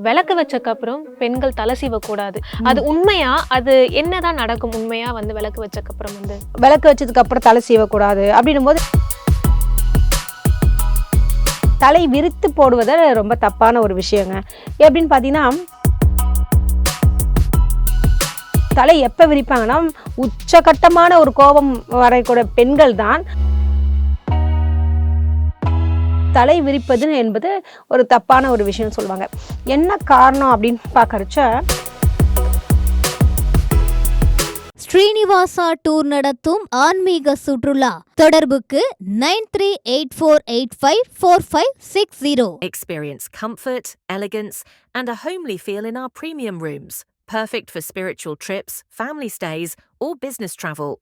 விளக்கு வச்சக்கு அப்புறம் பெண்கள் தலை சீவக்கூடாது. அது உண்மையா? அது என்னதான் நடக்கும் உண்மையா விளக்கு வச்சக்கு அப்புறம் விளக்கு வச்சதுக்கு அப்புறம் தலை சீவக்கூடாது அப்படின்னும் போது தலை விரித்து போடுவத ரொம்ப தப்பான ஒரு விஷயங்க. எப்படின்னு பார்த்தீங்கன்னா, தலை எப்போ விரிப்பாங்கன்னா உச்சகட்டமான ஒரு கோபம் வரக்கூடிய பெண்கள் தான் தலை விரிப்பது என்பது ஒரு தப்பான ஒரு விஷயம் சொல்லுவாங்க. என்ன காரணம் அப்படின்னு பார்க்கறச்ச, ஸ்ரீனிவாசா டூர் நடத்தும் ஆன்மீக சுற்றுலா தொடர்புக்கு 9384854560. Experience comfort, elegance, and a homely feel in our premium rooms. Perfect for spiritual trips, family stays, or business travel.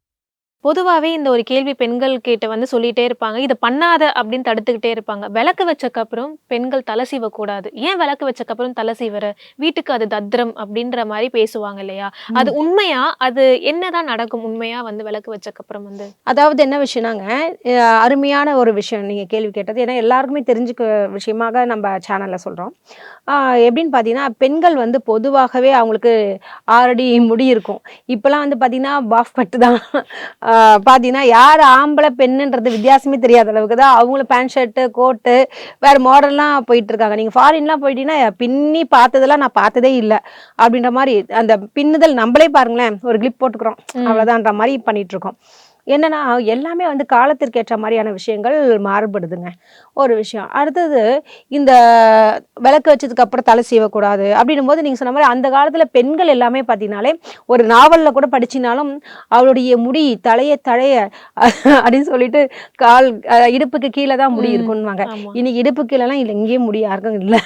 பொதுவாகவே இந்த ஒரு கேள்வி பெண்கள் கிட்ட சொல்லிட்டே இருப்பாங்க. இதை பண்ணாத அப்படின்னு தடுத்துக்கிட்டே இருப்பாங்க. விளக்கு வச்சக்கு அப்புறம் பெண்கள் தலை சீவக்கூடாது. ஏன் விளக்கு வச்சக்கு அப்புறம் தலை சீவர? வீட்டுக்கு அது தத்ரம் அப்படின்ற மாதிரி பேசுவாங்க இல்லையா? அது உண்மையா? அது என்னதான் நடக்கும் உண்மையா விளக்கு வச்சக்கு அப்புறம் அதாவது என்ன விஷயம்னாங்க, அருமையான ஒரு விஷயம் நீங்க கேள்வி கேட்டது. ஏன்னா எல்லாருக்குமே தெரிஞ்சுக்க விஷயமாக நம்ம சேனல்ல சொல்றோம். எப்படின்னு பார்த்தீங்கன்னா, பெண்கள் பொதுவாகவே அவங்களுக்கு 6 அடி முடி இருக்கும். இப்பெல்லாம் பார்த்தீங்கன்னா பாஃப் கட்டு தான். பார்த்தீங்கன்னா யார் ஆம்பளை பெண்ணுன்றது வித்தியாசமே தெரியாத அளவுக்கு தான் அவங்களும் பேண்ட் ஷர்ட்டு கோட்டு வேறு மாடல்லாம் போயிட்டு இருக்காங்க. நீங்கள் ஃபாரின்லாம் போயிட்டீங்கன்னா பின்னி பார்த்ததெல்லாம் நான் பார்த்ததே இல்லை அப்படின்ற மாதிரி அந்த பின்னுதல் நம்மளே பாருங்களேன், ஒரு கிளிப் போட்டுக்கிறோம் அவ்வளோதான்ற மாதிரி பண்ணிட்டு இருக்கோம். என்னன்னா எல்லாமே காலத்திற்கு ஏற்ற மாதிரியான விஷயங்கள் மாறுபடுதுங்க. ஒரு விஷயம். அடுத்தது இந்த விளக்கு வச்சதுக்கு அப்புறம் தலை சீவக்கூடாது அப்படின்னும் போது நீங்கள் சொன்ன மாதிரி அந்த காலத்தில் பெண்கள் எல்லாமே பார்த்தீங்கன்னாலே ஒரு நாவலில் கூட படிச்சினாலும் அவளுடைய முடி தழைய அப்படின்னு சொல்லிட்டு கால் இடுப்புக்கு கீழே தான் முடி இருக்குன்னுவாங்க. இன்னைக்கு இடுப்பு கீழெல்லாம் இல்லை, இங்கேயும் முடி யாருக்கும் இல்லை.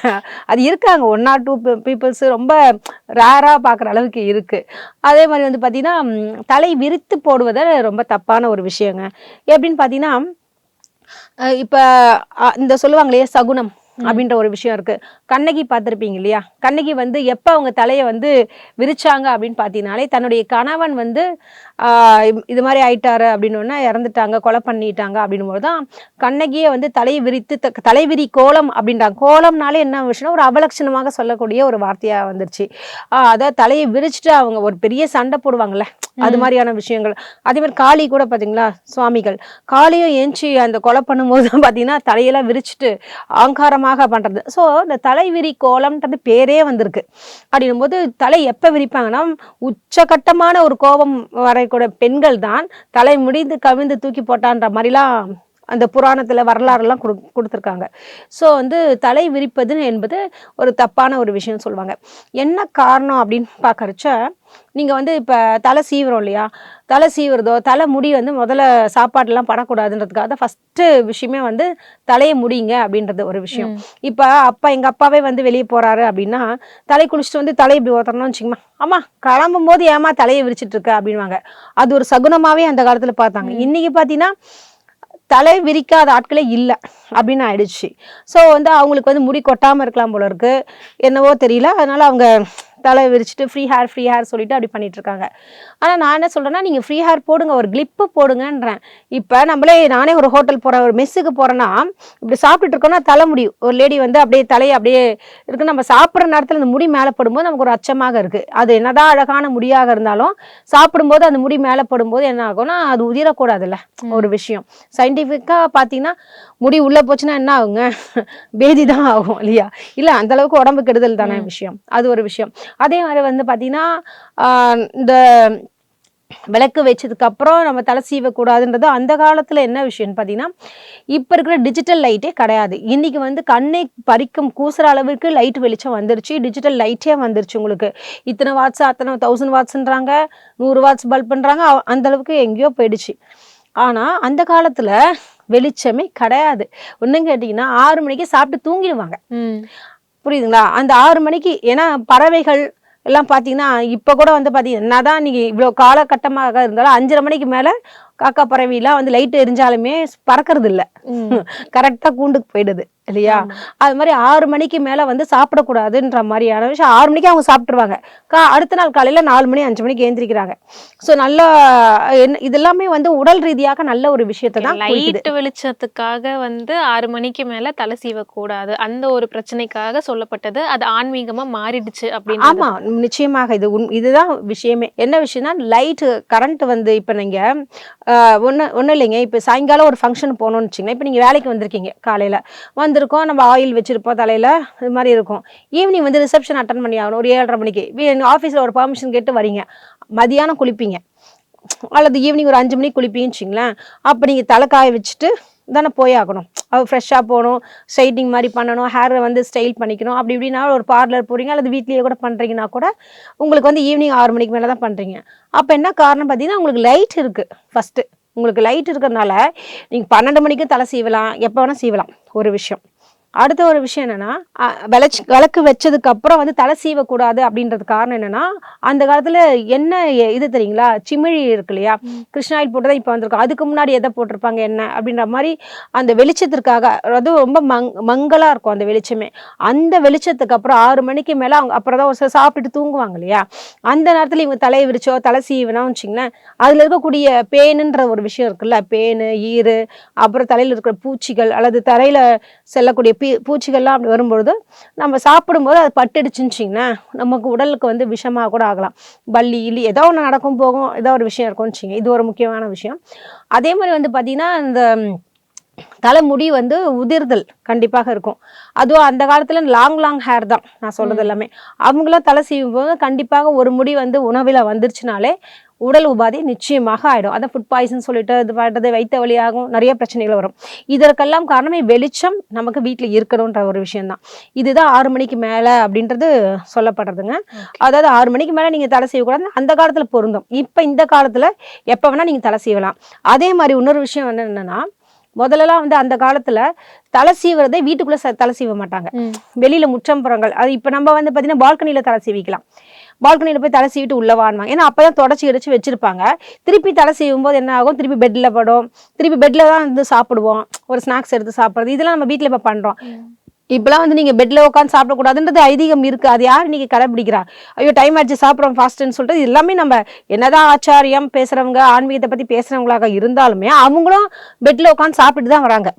அது இருக்காங்க 1 or 2 பீப்புள்ஸ் ரொம்ப ரேராக பார்க்குற அளவுக்கு இருக்குது. அதே மாதிரி பார்த்தீங்கன்னா தலை விரித்து போடுவதை ரொம்ப தப்பான ஒரு விஷயங்க. எப்படின்னு பார்த்தீங்கன்னா, இப்போ இந்த சொல்லுவாங்களே சகுனம் அப்படின்ற ஒரு விஷயம் இருக்கு. கண்ணகி பார்த்துருப்பீங்க இல்லையா? கண்ணகி எப்போ அவங்க தலையை விரிச்சாங்க அப்படின்னு பார்த்தீங்கனாலே தன்னுடைய கணவன் இது மாதிரி ஆயிட்டாரு அப்படின்னு இறந்துட்டாங்க, கொலை பண்ணிட்டாங்க அப்படின்னும் போது தான் கண்ணகியை தலையை விரித்து தலைவிரி கோலம் அப்படின்றாங்க. கோலம்னாலே என்ன விஷயம்னா ஒரு அவலட்சணமாக சொல்லக்கூடிய ஒரு வார்த்தையா வந்துருச்சு. அதாவது தலையை விரிச்சுட்டு அவங்க ஒரு பெரிய சண்டை போடுவாங்கல்ல, அது மாதிரியான விஷயங்கள். அதே மாதிரி காளி கூட பார்த்தீங்களா, சுவாமிகள் காளியும் ஏஞ்சி அந்த கொலை பண்ணும்போது தான் பார்த்தீங்கன்னா தலையெல்லாம் விரிச்சுட்டு ஆங்காரமாக பண்றது. ஸோ இந்த தலைவிரி கோலம்ன்றது பேரே வந்திருக்கு. அப்படின்னும் போது தலை எப்போ விரிப்பாங்கன்னா உச்சகட்டமான ஒரு கோபம் வரக்கூடிய பெண்கள் தான் தலை முடிந்து கவிழ்ந்து தூக்கி போட்டான்ற மாதிரிலாம் அந்த புராணத்தில் வரலாறுலாம் கொடுத்துருக்காங்க. ஸோ தலை விரிப்பது என்பது ஒரு தப்பான ஒரு விஷயம் சொல்லுவாங்க. என்ன காரணம் அப்படின்னு பார்க்கறச்ச, நீங்கள் இப்போ தலை சீவுறோம் இல்லையா, தலை சீவுறதோ தலை முடி முதல்ல சாப்பாடுலாம் படக்கூடாதுன்றதுக்காக தான் ஃபஸ்ட்டு விஷயமே தலையை முடிங்க அப்படின்றது ஒரு விஷயம். இப்போ எங்கள் அப்பாவே வெளியே போகிறாரு அப்படின்னா தலை குளிச்சுட்டு தலை இப்படி ஓத்தரணும்னு வச்சுக்கோமா, ஆமா கிளம்பும் போது ஏமா தலையை விரிச்சிட்டு இருக்க அப்படின்வாங்க. அது ஒரு சகுனமாகவே அந்த காலத்தில் பார்த்தாங்க. இன்னைக்கு பார்த்தீங்கன்னா தலை விரிக்காத ஆட்களே இல்லை அப்படின்னு ஆயிடுச்சு. ஸோ அவங்களுக்கு முடி கொட்டாமல் இருக்கலாம் போல இருக்கு, என்னவோ தெரியல. அதனால அவங்க தலை விரிச்சிட்டு ஃப்ரீ ஹேர் சொல்லிட்டு அப்படி பண்ணிட்டு இருக்காங்க. ஆனால் நான் என்ன சொல்றேன்னா, நீங்கள் ஃப்ரீ ஹேர் போடுங்க, ஒரு கிளிப்பு போடுங்கன்றேன். இப்போ நானே ஒரு ஹோட்டல் போகிறேன், ஒரு மெஸ்ஸுக்கு போகிறேன்னா இப்படி சாப்பிட்டுட்டு இருக்கோம்னா தலை முடி ஒரு லேடி அப்படியே தலையை அப்படியே இருக்கு, நம்ம சாப்பிட்ற நேரத்தில் அந்த முடி மேலே படும்போது நமக்கு ஒரு அச்சமாக இருக்குது. அது என்னதான் அழகான முடியாக இருந்தாலும் சாப்பிடும்போது அந்த முடி மேலே படும்போது என்ன ஆகும்னா அது உதிரக்கூடாதுல்ல ஒரு விஷயம். சயின்டிஃபிக்காக பார்த்தீங்கன்னா முடி உள்ளே போச்சுன்னா என்ன ஆகுங்க, பேதி தான் ஆகும் இல்லையா? இல்லை அந்த அளவுக்கு உடம்பு கெடுதல் தானே விஷயம். அது ஒரு விஷயம். அதே மாதிரி பார்த்தீங்கன்னா இந்த விளக்கு வச்சதுக்கு அப்புறம் நம்ம தலை சீவக்கூடாதுன்றது அந்த காலத்தில் என்ன விஷயம்னு பார்த்தீங்கன்னா, இப்போ இருக்கிற டிஜிட்டல் லைட்டே கிடையாது. இன்னைக்கு கண்ணை பறிக்கும் கூசுற அளவுக்கு லைட் வெளிச்சம் வந்துருச்சு, டிஜிட்டல் லைட்டே வந்துருச்சு. உங்களுக்கு இத்தனை வாட்ஸ் அத்தனை 1000 வாட்ஸ்ன்றாங்க, 100 வாட்ஸ் பல்புன்றாங்க, அந்த அளவுக்கு எங்கேயோ போயிடுச்சு. ஆனால் அந்த காலத்தில் வெளிச்சமே கிடையாது. ஒன்றும் கேட்டிங்கன்னா 6 மணிக்கு சாப்பிட்டு தூங்கிடுவாங்க. புரியுதுங்களா? அந்த 6 மணிக்கு, ஏன்னா பறவைகள் எல்லாம் பார்த்தீங்கன்னா இப்போ கூட பார்த்தீங்கன்னா என்னதான் நீங்கள் இவ்வளோ காலகட்டமாக இருந்தாலும் 5:30 மணிக்கு மேலே காக்கா பறவைலாம் வந்து லைட் எரிஞ்சாலுமே பறக்கிறது இல்ல, கரெக்டா கூண்டுக்கு போயிடுது இல்லையா? அது மாதிரி 6 மணிக்கு மேல வந்து சாப்பிடக்கூடாதுன்ற மாதிரியான விஷயம். 6 மணிக்கு அவங்க சாப்பிட்டுருவாங்க. அடுத்த நாள் காலையில 4 மணி 5 மணிக்கு எழுந்திரிக்கிறாங்க. ஸோ நல்லா இது எல்லாமே வந்து உடல் ரீதியாக நல்ல ஒரு விஷயத்தை தான் குறிக்குது. லைட் வெளிச்சத்துக்காக வந்து 6 மணிக்கு மேல தலை சீவக்கூடாது அந்த ஒரு பிரச்சனைக்காக சொல்லப்பட்டது. அது ஆன்மீகமா மாறிடுச்சு அப்படின்னு. ஆமா, நிச்சயமாக இதுதான் விஷயமே. என்ன விஷயம்னா லைட் கரண்ட் வந்து இப்ப நீங்க ஒன்றும் இல்லைங்க. இப்போ சாயங்காலம் ஒரு ஃபங்க்ஷன் போகணும்னு வச்சுங்களேன். இப்போ நீங்கள் வேலைக்கு வந்திருக்கீங்க, காலையில் வந்திருக்கோம், நம்ம ஆயில் வச்சுருப்போம் தலையில், இது மாதிரி இருக்கும். ஈவினிங் வந்து ரிசப்ஷன் அட்டன் பண்ணி ஆகணும் ஒரு 7:30 மணிக்கு. ஆஃபீஸில் ஒரு பர்மிஷன் கேட்டு வரீங்க, மதியானம் குளிப்பீங்க அல்லது ஈவினிங் ஒரு 5 மணிக்கு குளிப்பீங்கன்னு வச்சுங்களேன். அப்போ நீங்கள் தலை காய வச்சுட்டு தானே போய் ஆகணும். ஃப்ரெஷ்ஷாக போகணும், ஸ்ட்ரைட்டிங் மாதிரி பண்ணணும், ஹேரை வந்து ஸ்டைல் பண்ணிக்கணும். அப்படி இப்படின்னா ஒரு பார்லர் போகிறீங்க அல்லது வீட்லேயே கூட பண்ணுறீங்கன்னா கூட உங்களுக்கு வந்து ஈவினிங் 6 மணிக்கு மேலே தான் பண்ணுறீங்க. அப்போ என்ன காரணம் பார்த்தீங்கன்னா உங்களுக்கு லைட் இருக்குது. ஃபஸ்ட்டு உங்களுக்கு லைட் இருக்கிறதுனால நீங்கள் 12 மணிக்கு தலை சீவலாம், எப்போ வேணால் சீவலாம் ஒரு விஷயம். அடுத்த ஒரு விஷயம் என்னன்னா விளக்கு வச்சதுக்கு அப்புறம் வந்து தலை சீவக்கூடாது அப்படின்றது காரணம் என்னன்னா, அந்த காலத்துல என்ன இது தெரியுங்களா, சிமிழி இருக்கு இல்லையா, கிருஷ்ணாயில் போட்டுதான் இப்ப வந்திருக்கும். அதுக்கு முன்னாடி எதை போட்டிருப்பாங்க என்ன அப்படின்ற மாதிரி அந்த வெளிச்சத்திற்காக, அது ரொம்ப மங்களா இருக்கும் அந்த வெளிச்சமே. அந்த வெளிச்சத்துக்கு அப்புறம் 6 மணிக்கு மேல அவங்க அப்புறம் தான் ஒரு சாப்பிட்டுட்டு தூங்குவாங்க இல்லையா, அந்த நேரத்துல இவங்க தலையை விரிச்சோ தலை சீவனா வச்சுங்களேன், அதுல இருக்கக்கூடிய பேனுன்ற ஒரு விஷயம் இருக்குல்ல, பேனு ஈரு அப்புறம் தலையில இருக்கிற பூச்சிகள் அல்லது தலையில செல்லக்கூடிய பூச்சிகள்லாம் அப்படி வரும்பொழுது நம்ம சாப்பிடும்போது அது பட்டுடுச்சுன்னு நமக்கு உடலுக்கு வந்து விஷமாக கூட ஆகலாம். பல்லி இல்லி ஏதோ ஒன்று நடக்கும் போகும், ஏதோ ஒரு விஷயம் இருக்கும்னு வச்சுங்க. இது ஒரு முக்கியமான விஷயம். அதே மாதிரி வந்து பார்த்தீங்கன்னா இந்த தலைமுடி வந்து உதிர்தல் கண்டிப்பாக இருக்கும். அதுவும் அந்த காலத்துல லாங் ஹேர் தான் நான் சொல்றது எல்லாமே. அவங்களாம் தலை சீவும் போது கண்டிப்பாக ஒரு முடி வந்து உணவில் வந்துருச்சுனாலே உடல் உபாதை நிச்சயமாக ஆயிடும். அதை ஃபுட் பாய்சன் சொல்லிட்டு இது பண்ணுறது, வைத்த வழியாகும், நிறைய பிரச்சனைகள் வரும். இதற்கெல்லாம் காரணமே வெளிச்சம் நமக்கு வீட்டில் இருக்கணுன்ற ஒரு விஷயம்தான். இதுதான் 6 மணிக்கு மேலே அப்படின்றது சொல்லப்படுறதுங்க. அதாவது 6 மணிக்கு மேலே நீங்கள் தலை செய்யக்கூடாது, அந்த காலத்தில் பொருந்தும். இப்போ இந்த காலத்தில் எப்போ வேணால் நீங்கள் தலை செய்யலாம். அதே மாதிரி இன்னொரு விஷயம் என்னன்னா, முதல்லலாம் வந்து அந்த காலத்துல தலை சீவுறதே வீட்டுக்குள்ள தலை சீவ மாட்டாங்க, வெளியில முற்றம்புறங்கள். அது இப்ப நம்ம வந்து பாத்தீங்கன்னா பால்கனியில தலை சீவிக்கலாம். பால்கனியில போய் தலை சீவிட்டு உள்ள வாடுவாங்க. ஏன்னா அப்பதான் தொடச்சி இடிச்சு வச்சிருப்பாங்க. திருப்பி தலை சீவும் போது என்ன ஆகும், திருப்பி பெட்ல படும். திருப்பி பெட்ல தான் வந்து சாப்பிடுவோம், ஒரு ஸ்நாக்ஸ் எடுத்து சாப்பிடுறது, இதெல்லாம் நம்ம வீட்டுல இப்ப பண்றோம். இப்பெல்லாம் வந்து நீங்க பெட்ல உட்காந்து சாப்பிடக்கூடாதுன்றது ஐதீகம் இருக்கு. அது யார் இன்னைக்கு கடைபிடிக்கிறா? ஐயோ டைம் ஆச்சு சாப்பிட்றோம் ஃபாஸ்ட்ன்னு சொல்லிட்டு எல்லாமே நம்ம என்னதான் ஆச்சாரியம் பேசுறவங்க, ஆன்மீகத்தை பத்தி பேசுறவங்களாக இருந்தாலுமே அவங்களும் பெட்ல உட்காந்து சாப்பிட்டு தான் வராங்க.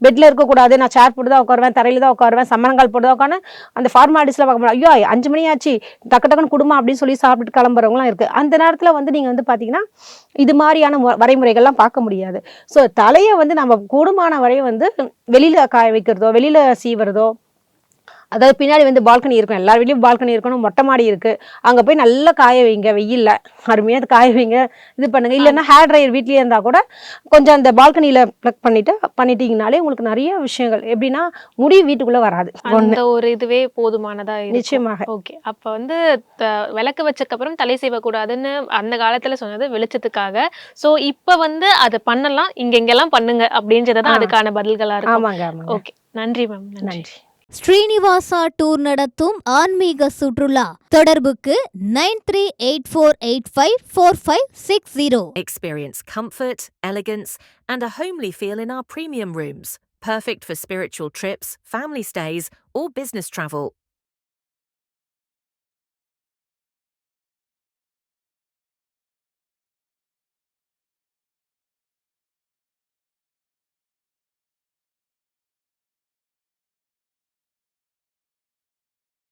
பெட்ல இருக்கக்கூடாது, நான் சேர் போட்டு தான் உட்காருவேன், தரையில தான் உட்காருவேன், சம்மணங்கால் போட்டு தான் உட்காந்து அந்த ஃபார்மாலிட்டிஸ்லாம் பார்க்க முடியும். ஐயோ 5 மணி ஆச்சு டக்கு டக்குன்னு குடும்பம் அப்படின்னு சொல்லி சாப்பிட்டு கிளம்புறவங்களாம் இருக்கு. அந்த நேரத்துல வந்து நீங்க வந்து பாத்தீங்கன்னா இது மாதிரியான வரைமுறைகள்லாம் பார்க்க முடியாது. ஸோ தலையை வந்து நம்ம கூடுமான வரை வந்து வெளியில காய வைக்கிறதோ, வெளியில சீவுறதோ, அதாவது பின்னாடி வந்து பால்கனி இருக்கும், எல்லார் வீட்லையும் பால்கனி இருக்கணும், மொட்டை மாடி இருக்கு, அங்கே போய் நல்லா காய வைங்க, வெயில்ல அருமையாக அது காய வைங்க, இது பண்ணுங்க. இல்லைன்னா ஹேர் ட்ரையர் வீட்லேயே இருந்தால் கூட கொஞ்சம் அந்த பால்கனியில் ப்ளக் பண்ணிட்டீங்கனாலே உங்களுக்கு நிறைய விஷயங்கள் எப்படின்னா முடி வீட்டுக்குள்ளே வராது. அந்த ஒரு இதுவே போதுமானதா நிச்சயமாக. ஓகே, அப்போ வந்து விளக்கு வச்சக்கப்புறம் தலை செய்யக்கூடாதுன்னு அந்த காலத்தில் சொன்னது வெளிச்சத்துக்காக. ஸோ இப்போ வந்து அதை பண்ணலாம், இங்கெங்கெல்லாம் பண்ணுங்க அப்படின்றதான் அதுக்கான பதில்களாக இருக்கும். ஆமாங்க. ஓகே, நன்றி மேம். நன்றி. ஸ்ரீனிவாசா டூர் நடத்தும் ஆன்மீக சுற்றுலா. தொடர்புக்கு 9384854560. Experience comfort, elegance, and a homely feel in our premium rooms. Perfect for spiritual trips, family stays, or business travel.